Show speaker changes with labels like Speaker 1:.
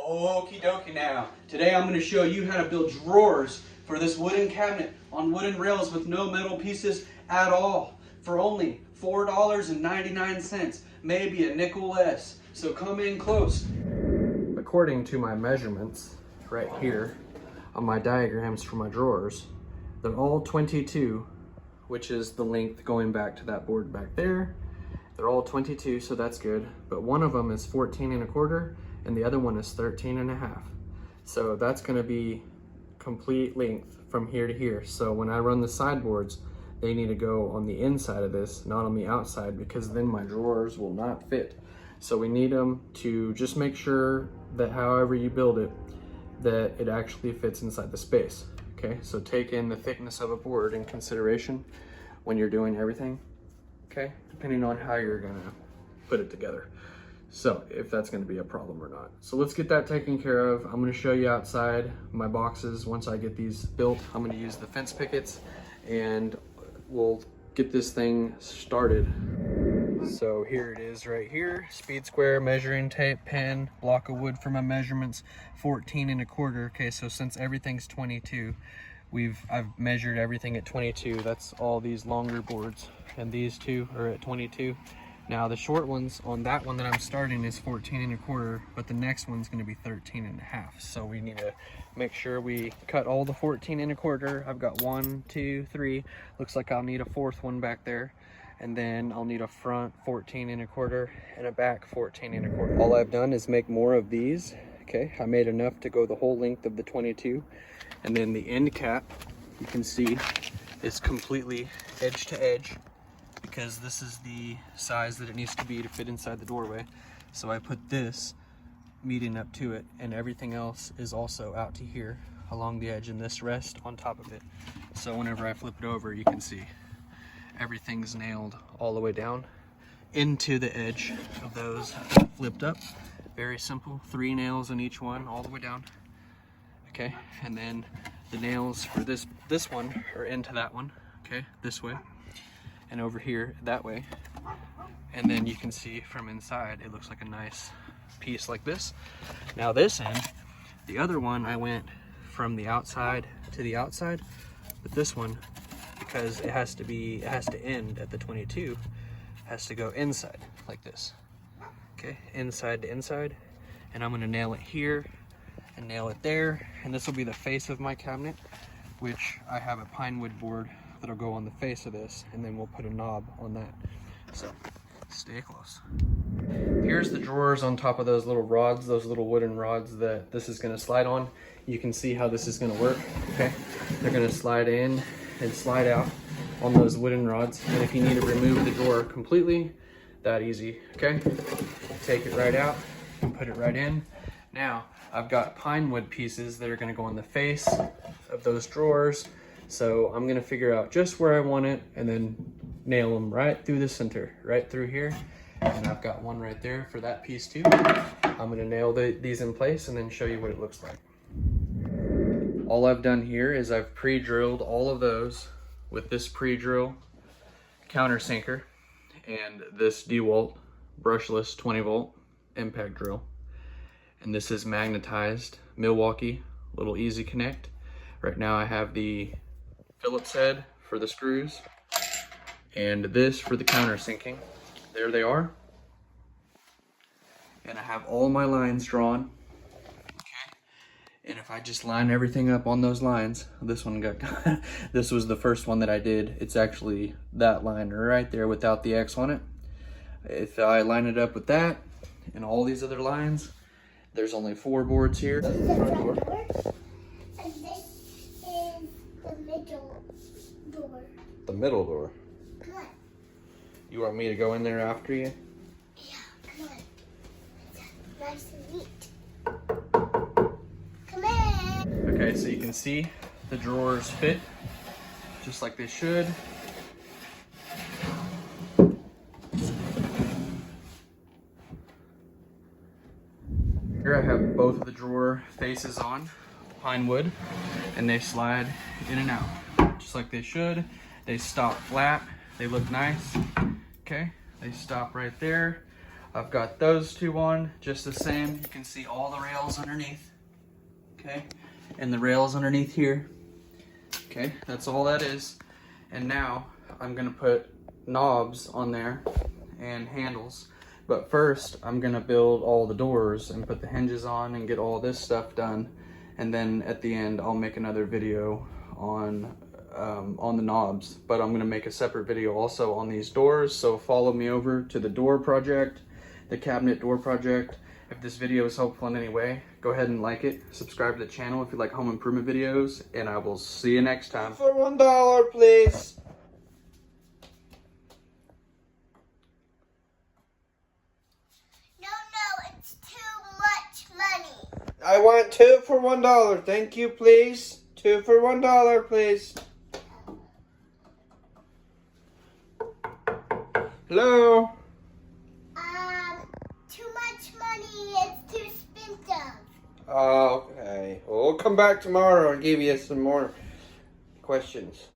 Speaker 1: Okie dokie now. Today I'm going to show you how to build drawers for this wooden cabinet on wooden rails with no metal pieces at all for only $4.99, maybe a nickel less. So come in close. According to my measurements right here on my diagrams for my drawers, they're all 22, which is the length going back to that board back there. They're all 22, so that's good. But one of them is 14 1/4 and the other one is 13 1/2. So that's gonna be complete length from here to here. So when I run the sideboards, they need to go on the inside of this, not on the outside, because then my drawers will not fit. So we need them to just make sure that however you build it, that it actually fits inside the space. Okay, so take in the thickness of a board in consideration when you're doing everything, okay? Depending on how you're gonna put it together. So if that's gonna be a problem or not. So let's get that taken care of. I'm gonna show you outside my boxes. Once I get these built, I'm gonna use the fence pickets and we'll get this thing started. So here it is right here, speed square, measuring tape, pen, block of wood for my measurements, 14 1/4. Okay, so since everything's 22, I've measured everything at 22. That's all these longer boards, and these two are at 22. Now the short ones on that one that I'm starting is 14 1/4, but the next one's gonna be 13 1/2. So we need to make sure we cut all the 14 1/4. I've got 1, 2, 3. Looks like I'll need a fourth one back there. And then I'll need a front 14 1/4 and a back 14 1/4. All I've done is make more of these. Okay, I made enough to go the whole length of the 22. And then the end cap, you can see, is completely edge to edge because this is the size that it needs to be to fit inside the doorway. So I put this meeting up to it, and everything else is also out to here along the edge, and this rests on top of it. So whenever I flip it over, you can see everything's nailed all the way down into the edge of those flipped up. Very simple, 3 nails in each one all the way down. Okay, and then the nails for this one are into that one, okay, this way, and over here that way. And then you can see from inside it looks like a nice piece like this. Now this end, the other one, I went from the outside to the outside, but this one, because it has to end at the 22, has to go inside like this. Okay, inside to inside, and I'm gonna nail it here and nail it there, and this will be the face of my cabinet, which I have a pine wood board that'll go on the face of this, and then we'll put a knob on that. So stay close. Here's the drawers on top of those little rods, those little wooden rods that this is gonna slide on. You can see how this is gonna work, okay? They're gonna slide in and slide out on those wooden rods. And if you need to remove the drawer completely, that easy, okay? Take it right out and put it right in. Now, I've got pine wood pieces that are gonna go on the face of those drawers. So I'm gonna figure out just where I want it and then nail them right through the center, right through here. And I've got one right there for that piece too. I'm gonna nail these in place and then show you what it looks like. All I've done here is I've pre-drilled all of those with this pre-drill countersinker and this DeWalt brushless 20 volt impact drill. And this is magnetized Milwaukee, little easy connect. Right now I have the Phillips head for the screws and this for the countersinking. There they are. And I have all my lines drawn. And if I just line everything up on those lines, this one got, this was the first one that I did. It's actually that line right there without the X on it. If I line it up with that and all these other lines, there's only 4 boards here.
Speaker 2: This is the front door, and this is the middle door.
Speaker 1: The middle door?
Speaker 2: Come on.
Speaker 1: You want me to go in there after you?
Speaker 2: Yeah, come on. It's nice and neat.
Speaker 1: Okay, so you can see the drawers fit just like they should. Here I have both of the drawer faces on pine wood, and they slide in and out just like they should. They stop flat, they look nice. Okay, they stop right there. I've got those two on just the same. You can see all the rails underneath. Okay, and the rails underneath here. Okay, that's all that is. And now I'm gonna put knobs on there and handles. But first, I'm gonna build all the doors and put the hinges on and get all this stuff done. And then at the end, I'll make another video on the knobs. But I'm gonna make a separate video also on these doors. So follow me over to the door project, the cabinet door project. If this video is helpful in any way, go ahead and like it. Subscribe to the channel if you like home improvement videos. And I will see you next time.
Speaker 3: For $1, please.
Speaker 2: No, it's too much money.
Speaker 3: I want 2 for $1. Thank you, please. 2 for $1, please. Hello?
Speaker 2: Too much money. It's too expensive.
Speaker 3: Okay. We'll come back tomorrow and give you some more questions.